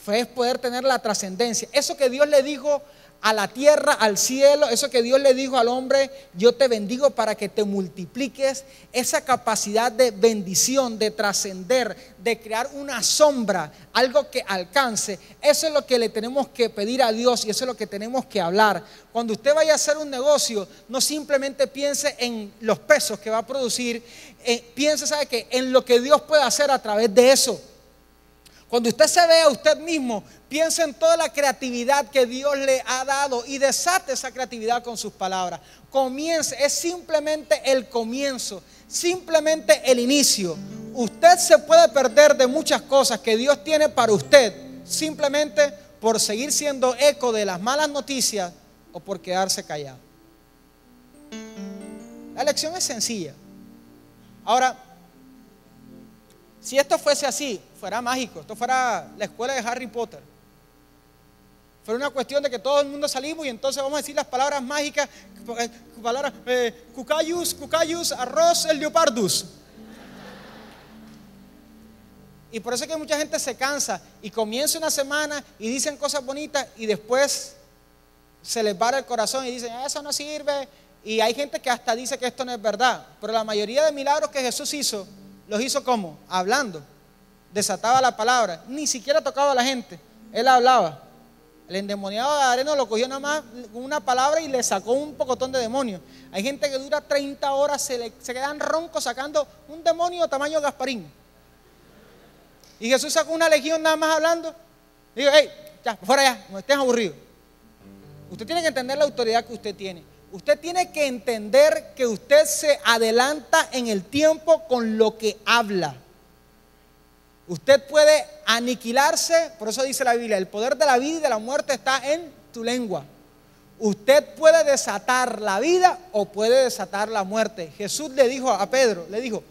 Fe es poder tener la trascendencia. Eso que Dios le dijo a la tierra, al cielo, eso que Dios le dijo al hombre: yo te bendigo para que te multipliques. Esa capacidad de bendición, de trascender, de crear una sombra, algo que alcance. Eso es lo que le tenemos que pedir a Dios y eso es lo que tenemos que hablar. Cuando usted vaya a hacer un negocio, no simplemente piense en los pesos que va a producir, piense, ¿sabe qué?, en lo que Dios puede hacer a través de eso. Cuando usted se vea a usted mismo, piense en toda la creatividad que Dios le ha dado y desate esa creatividad con sus palabras. Comience, es simplemente el comienzo, simplemente el inicio. Usted se puede perder de muchas cosas que Dios tiene para usted, simplemente por seguir siendo eco de las malas noticias o por quedarse callado. La lección es sencilla. Ahora, si esto fuese así, fuera mágico, esto fuera la escuela de Harry Potter. Fuera una cuestión de que todo el mundo salimos y entonces vamos a decir las palabras mágicas, palabras, cucayus, arroz, el leopardus. Y por eso es que mucha gente se cansa y comienza una semana y dicen cosas bonitas y después se les para el corazón y dicen, eso no sirve. Y hay gente que hasta dice que esto no es verdad. Pero la mayoría de milagros que Jesús hizo, los hizo ¿cómo? Hablando. Desataba la palabra. Ni siquiera tocaba a la gente. Él hablaba. El endemoniado de Gadareno lo cogió nada más con una palabra y le sacó un pocotón de demonios. Hay gente que dura 30 horas, se quedan roncos sacando un demonio tamaño Gasparín. Y Jesús sacó una legión nada más hablando. Digo, hey, ya, fuera ya, no estés aburrido. Usted tiene que entender la autoridad que usted tiene. Usted tiene que entender que usted se adelanta en el tiempo con lo que habla. Usted puede aniquilarse, por eso dice la Biblia, el poder de la vida y de la muerte está en tu lengua. Usted puede desatar la vida o puede desatar la muerte. Jesús le dijo a Pedro, le dijo,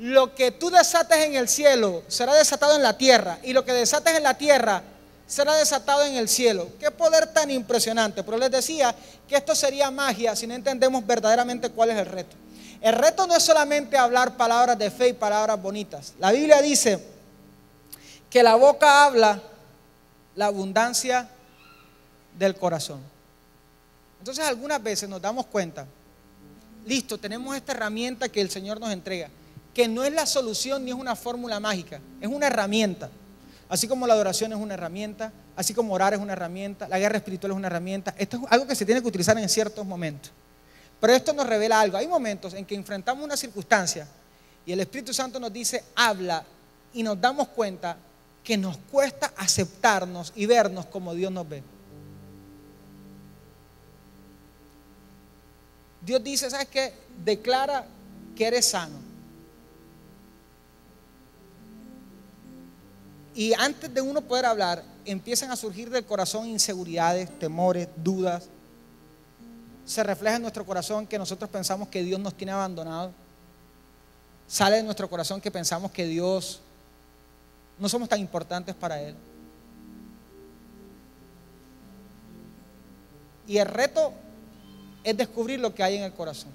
lo que tú desates en el cielo será desatado en la tierra, y lo que desates en la tierra será desatado en el cielo. Qué poder tan impresionante. Pero les decía que esto sería magia si no entendemos verdaderamente cuál es el reto. El reto no es solamente hablar palabras de fe y palabras bonitas. La Biblia dice que la boca habla la abundancia del corazón. Entonces algunas veces nos damos cuenta, listo, tenemos esta herramienta que el Señor nos entrega, que no es la solución ni es una fórmula mágica, es una herramienta. Así como la adoración es una herramienta, así como orar es una herramienta, la guerra espiritual es una herramienta. Esto es algo que se tiene que utilizar en ciertos momentos. Pero esto nos revela algo. Hay momentos en que enfrentamos una circunstancia y el Espíritu Santo nos dice, habla, y nos damos cuenta que nos cuesta aceptarnos y vernos como Dios nos ve. Dios dice, ¿sabes qué? Declara que eres sano. Y antes de uno poder hablar, empiezan a surgir del corazón inseguridades, temores, dudas. Se refleja en nuestro corazón que nosotros pensamos que Dios nos tiene abandonado. Sale de nuestro corazón que pensamos que Dios no somos tan importantes para Él. Y el reto es descubrir lo que hay en el corazón.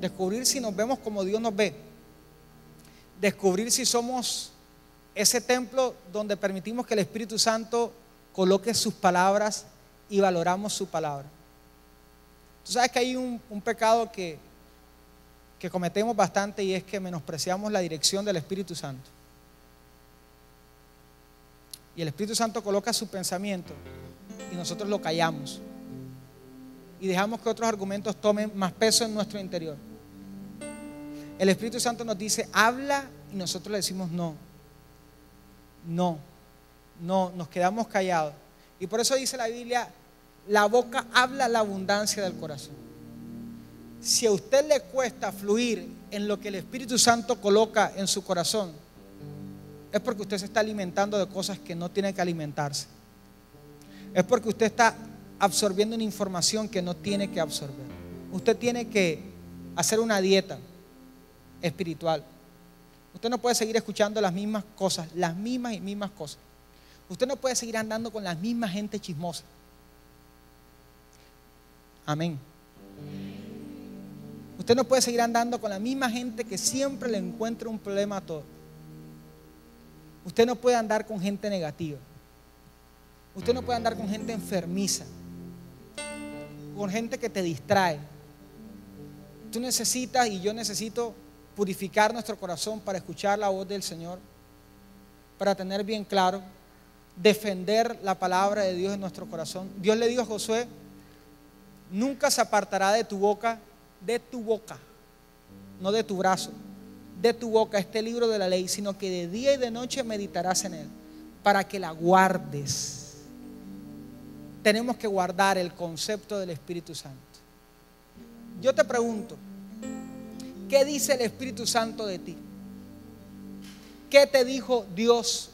Descubrir si nos vemos como Dios nos ve. Descubrir si somos ese templo donde permitimos que el Espíritu Santo coloque sus palabras y valoramos su palabra. Tú sabes que hay un pecado que cometemos bastante, y es que menospreciamos la dirección del Espíritu Santo. Y el Espíritu Santo coloca su pensamiento y nosotros lo callamos y dejamos que otros argumentos tomen más peso en nuestro interior. El Espíritu Santo nos dice, habla, y nosotros le decimos no, nos quedamos callados. Y por eso dice la Biblia, la boca habla la abundancia del corazón. Si a usted le cuesta fluir en lo que el Espíritu Santo coloca en su corazón, es porque usted se está alimentando de cosas que no tiene que alimentarse. Es porque usted está absorbiendo una información que no tiene que absorber. Usted tiene que hacer una dieta espiritual. Usted no puede seguir escuchando las mismas cosas, las mismas y mismas cosas. Usted no puede seguir andando con la misma gente chismosa. Amén. Usted no puede seguir andando con la misma gente que siempre le encuentra un problema a todo. Usted no puede andar con gente negativa. Usted no puede andar con gente enfermiza, con gente que te distrae. Tú necesitas, y yo necesito, purificar nuestro corazón para escuchar la voz del Señor, para tener bien claro, defender la palabra de Dios en nuestro corazón. Dios le dijo a Josué, nunca se apartará de tu boca, no de tu brazo, de tu boca este libro de la ley, sino que de día y de noche meditarás en él, para que la guardes. Tenemos que guardar el concepto del Espíritu Santo. Yo te pregunto, ¿qué dice el Espíritu Santo de ti? ¿Qué te dijo Dios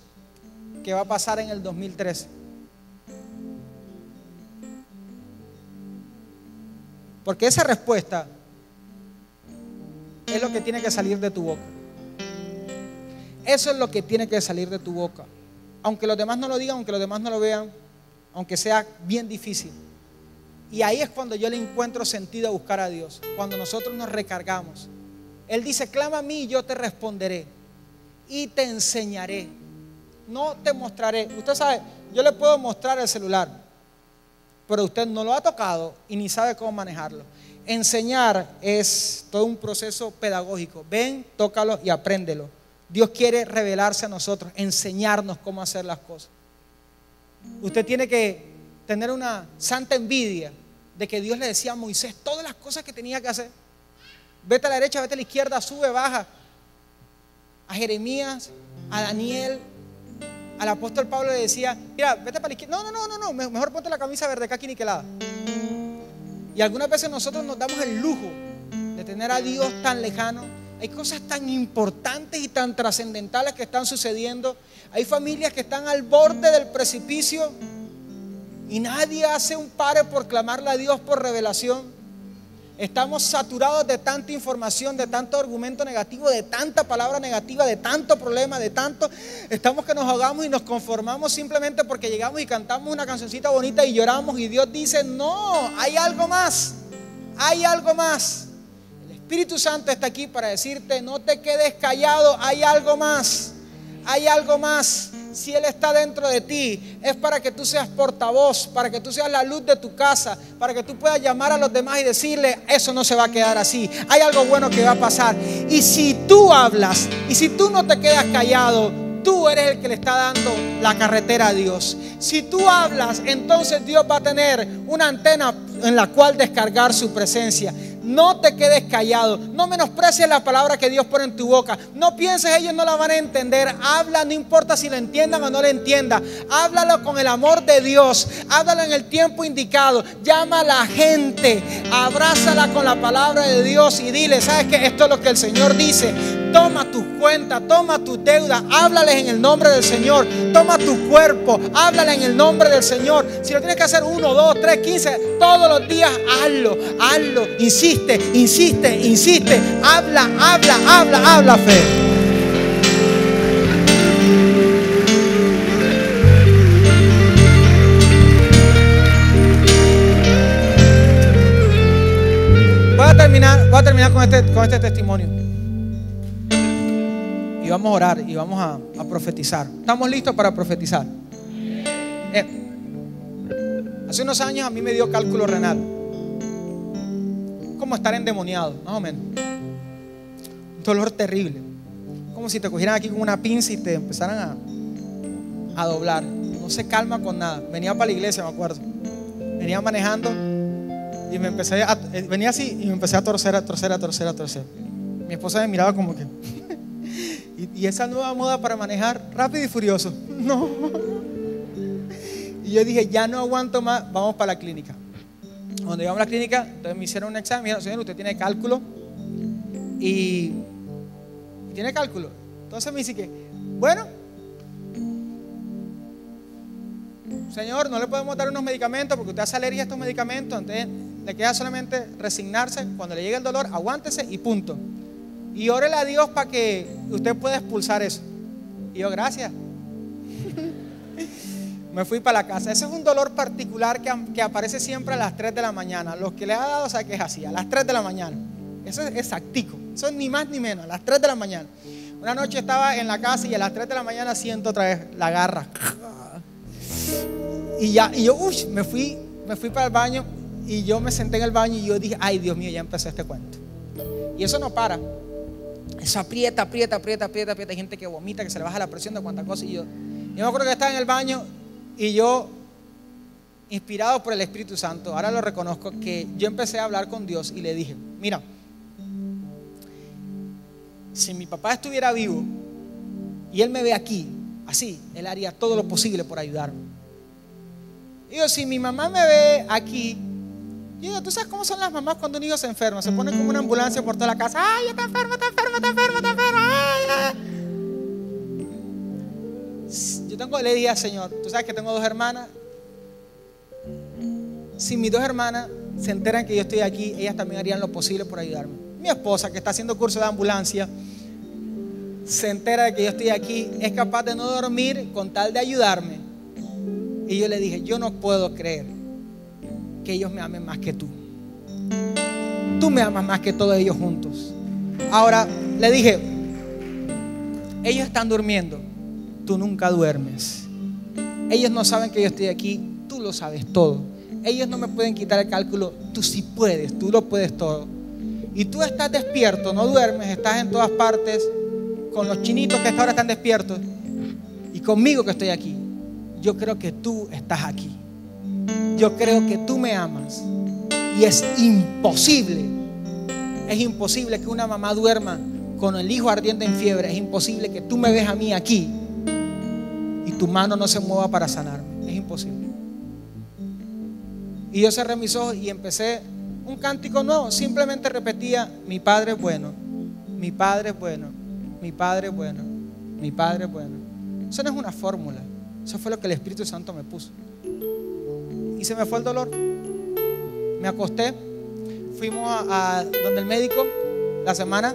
que va a pasar en el 2013? Porque esa respuesta es lo que tiene que salir de tu boca. Eso es lo que tiene que salir de tu boca. Aunque los demás no lo digan, aunque los demás no lo vean, aunque sea bien difícil. Y ahí es cuando yo le encuentro sentido a buscar a Dios. Cuando nosotros nos recargamos. Él dice, clama a mí y yo te responderé. Y te enseñaré. No te mostraré. Usted sabe, yo le puedo mostrar el celular, pero usted no lo ha tocado y ni sabe cómo manejarlo. Enseñar es todo un proceso pedagógico. Ven, tócalo y apréndelo. Dios quiere revelarse a nosotros, enseñarnos cómo hacer las cosas. Usted tiene que tener una santa envidia de que Dios le decía a Moisés todas las cosas que tenía que hacer. Vete a la derecha, vete a la izquierda, sube, baja. A Jeremías, a Daniel, al apóstol Pablo le decía, mira, vete para la izquierda. No, mejor ponte la camisa verde caqui niquelada. Y algunas veces nosotros nos damos el lujo de tener a Dios tan lejano. Hay cosas tan importantes y tan trascendentales que están sucediendo. Hay familias que están al borde del precipicio y nadie hace un pare por clamarle a Dios por revelación. Estamos saturados de tanta información, de tanto argumento negativo, de tanta palabra negativa, de tanto problema, de tanto. Estamos que nos ahogamos y nos conformamos simplemente porque llegamos y cantamos una cancioncita bonita y lloramos, y Dios dice, no, hay algo más, hay algo más. El Espíritu Santo está aquí para decirte, no te quedes callado, hay algo más, hay algo más. Si Él está dentro de ti, es para que tú seas portavoz, para que tú seas la luz de tu casa, para que tú puedas llamar a los demás y decirle, eso no se va a quedar así, hay algo bueno que va a pasar. Y si tú hablas, y si tú no te quedas callado, tú eres el que le está dando la carretera a Dios. Si tú hablas, entonces Dios va a tener una antena en la cual descargar su presencia. No te quedes callado, no menosprecies la palabra que Dios pone en tu boca. No pienses ellos no la van a entender. Habla, no importa si la entiendan o no la entiendan. Háblalo con el amor de Dios, háblalo en el tiempo indicado. Llama a la gente, abrázala con la palabra de Dios y dile, ¿sabes qué? Esto es lo que el Señor dice. Toma tus cuentas, toma tus deudas, háblales en el nombre del Señor. Toma tu cuerpo, háblale en el nombre del Señor. Si lo tienes que hacer 1, 2, 3, 15, todos los días, hazlo, hazlo. Insiste. Habla, fe. Voy a terminar con este testimonio. Y vamos a orar y vamos a profetizar. ¿Estamos listos para profetizar? Hace unos años a mí me dio cálculo renal. Como estar endemoniado, más o menos. Un dolor terrible. Como si te cogieran aquí con una pinza y te empezaran a doblar. No se calma con nada. Venía para la iglesia, me acuerdo. Venía manejando y venía así y me empecé a torcer. Mi esposa me miraba como que y esa nueva moda para manejar rápido y furioso. No. Y yo dije, ya no aguanto más, vamos para la clínica. Cuando llegamos a la clínica, entonces me hicieron un examen. Me dijeron, señor, usted tiene cálculo. Y tiene cálculo. Entonces me dice que, bueno, señor, no le podemos dar unos medicamentos porque usted hace alergia a estos medicamentos. Entonces le queda solamente resignarse. Cuando le llegue el dolor, aguántese y punto. Y órele a Dios para que usted pueda expulsar eso. Y yo, gracias. Me fui para la casa. Ese es un dolor particular que aparece siempre a las 3 de la mañana. Los que le ha dado, o sea, que es así, a las 3 de la mañana. Eso es exactico. Eso es ni más ni menos, a las 3 de la mañana. Una noche estaba en la casa y a las 3 de la mañana siento otra vez la garra. Y yo, me fui para el baño y yo me senté en el baño y yo dije, ay, Dios mío, ya empezó este cuento. Y eso no para. Eso aprieta. Hay gente que vomita, que se le baja la presión de cuánta cosa. Y yo me acuerdo que estaba en el baño y yo, inspirado por el Espíritu Santo, ahora lo reconozco, que yo empecé a hablar con Dios y le dije, mira, si mi papá estuviera vivo y él me ve aquí, así, él haría todo lo posible por ayudarme. Digo, si mi mamá me ve aquí, yo digo, ¿tú sabes cómo son las mamás cuando un hijo se enferma? Se ponen como una ambulancia por toda la casa. Ay, está enfermo. Ay. Le dije al Señor, tú sabes que tengo 2 hermanas. Si mis 2 hermanas se enteran que yo estoy aquí, ellas también harían lo posible por ayudarme. Mi esposa, que está haciendo curso de ambulancia, se entera de que yo estoy aquí, es capaz de no dormir con tal de ayudarme. Y yo le dije, yo no puedo creer que ellos me amen más que tú. Tú me amas más que todos ellos juntos. Ahora le dije, ellos están durmiendo, tú nunca duermes. Ellos no saben que yo estoy aquí, tú lo sabes todo. Ellos no me pueden quitar el cálculo, tú sí puedes, tú lo puedes todo. Y tú estás despierto, no duermes, estás en todas partes, con los chinitos que hasta ahora están despiertos, y conmigo que estoy aquí. Yo creo que tú estás aquí. Yo creo que tú me amas. Y es imposible que una mamá duerma con el hijo ardiente en fiebre. Es imposible que tú me ves a mí aquí y tu mano no se mueva para sanarme. Es imposible. Y yo cerré mis ojos y empecé un cántico nuevo. Simplemente repetía: mi Padre es bueno, mi Padre es bueno, mi Padre es bueno, mi Padre es bueno. Eso no es una fórmula. Eso fue lo que el Espíritu Santo me puso. Y se me fue el dolor. Me acosté. Fuimos a donde el médico la semana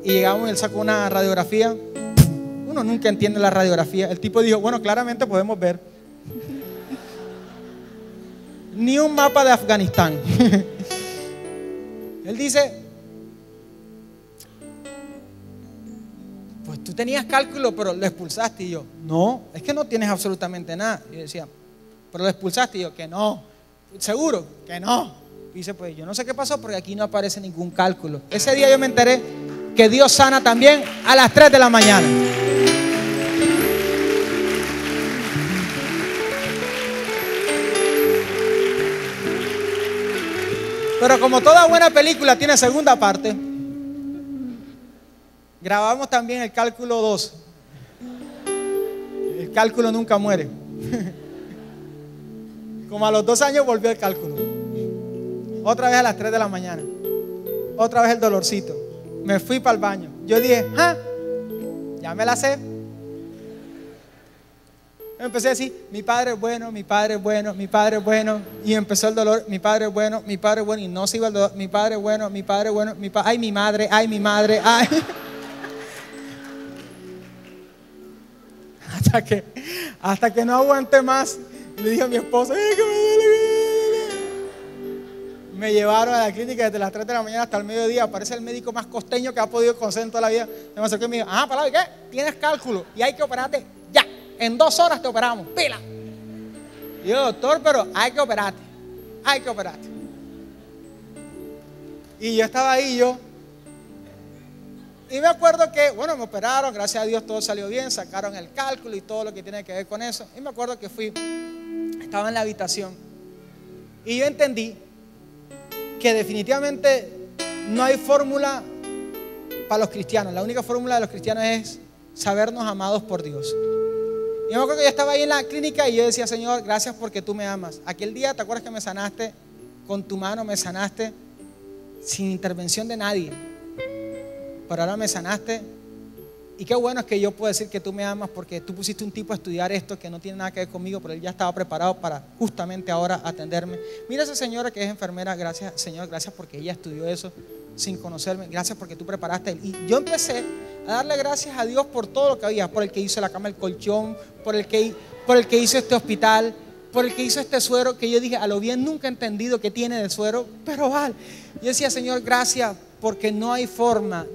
y llegamos y él sacó una radiografía. Uno nunca entiende la radiografía. El tipo dijo: bueno, claramente podemos ver. Ni un mapa de Afganistán. Él dice: pues tú tenías cálculo, pero lo expulsaste. Y yo: no, es que no tienes absolutamente nada. Y yo decía: pero lo expulsaste. Y yo: que no. ¿Seguro? Que no. Y dice: pues yo no sé qué pasó porque aquí no aparece ningún cálculo. Ese día yo me enteré que Dios sana también a las 3 de la mañana. Pero como toda buena película tiene segunda parte, grabamos también el cálculo 2. El cálculo nunca muere. Como a los 2 años volvió el cálculo. Otra vez a las 3 de la mañana. Otra vez el dolorcito. Me fui para el baño. Yo dije: ya me la sé. Empecé a decir: mi Padre es bueno, mi Padre es bueno, mi Padre es bueno. Y empezó el dolor: mi Padre es bueno, mi Padre es bueno. Y no se iba el dolor: mi Padre es bueno, mi Padre es bueno, ay mi madre, ay mi madre, ay. Hasta que no aguanté más. Le dije a mi esposa: que me duele. Me llevaron a la clínica desde las 3 de la mañana hasta el mediodía. Parece el médico más costeño que ha podido conocer en toda la vida. Me acerqué y me dijo: Palabra, ¿qué? Tienes cálculo y hay que operarte ya. En 2 horas te operamos, pila. Y yo: doctor, pero hay que operarte. Hay que operarte. Y yo estaba ahí, y me acuerdo que, bueno, me operaron, gracias a Dios todo salió bien, sacaron el cálculo y todo lo que tiene que ver con eso. Y me acuerdo que estaba en la habitación y yo entendí que definitivamente no hay fórmula para los cristianos. La única fórmula de los cristianos es sabernos amados por Dios. Y me acuerdo que yo estaba ahí en la clínica y yo decía: Señor, gracias porque tú me amas. Aquel día, ¿te acuerdas que me sanaste? Con tu mano me sanaste sin intervención de nadie. Pero ahora me sanaste. Y qué bueno es que yo puedo decir que tú me amas porque tú pusiste un tipo a estudiar esto que no tiene nada que ver conmigo, pero él ya estaba preparado para justamente ahora atenderme. Mira esa señora que es enfermera, gracias Señor, gracias porque ella estudió eso sin conocerme, gracias porque tú preparaste. Y yo empecé a darle gracias a Dios por todo lo que había, por el que hizo la cama, el colchón, por el que hizo este hospital, por el que hizo este suero, que yo dije: a lo bien nunca he entendido qué tiene de suero, pero vale. Yo decía: Señor, gracias porque no hay forma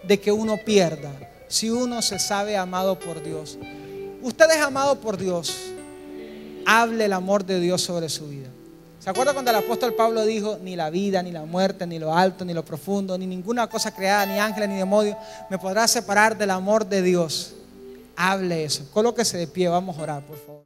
de que uno pierda si uno se sabe amado por Dios. Usted es amado por Dios. Hable el amor de Dios sobre su vida. ¿Se acuerda cuando el apóstol Pablo dijo: ni la vida, ni la muerte, ni lo alto, ni lo profundo, ni ninguna cosa creada, ni ángeles, ni demonios me podrá separar del amor de Dios? Hable eso. Colóquese de pie, vamos a orar, por favor.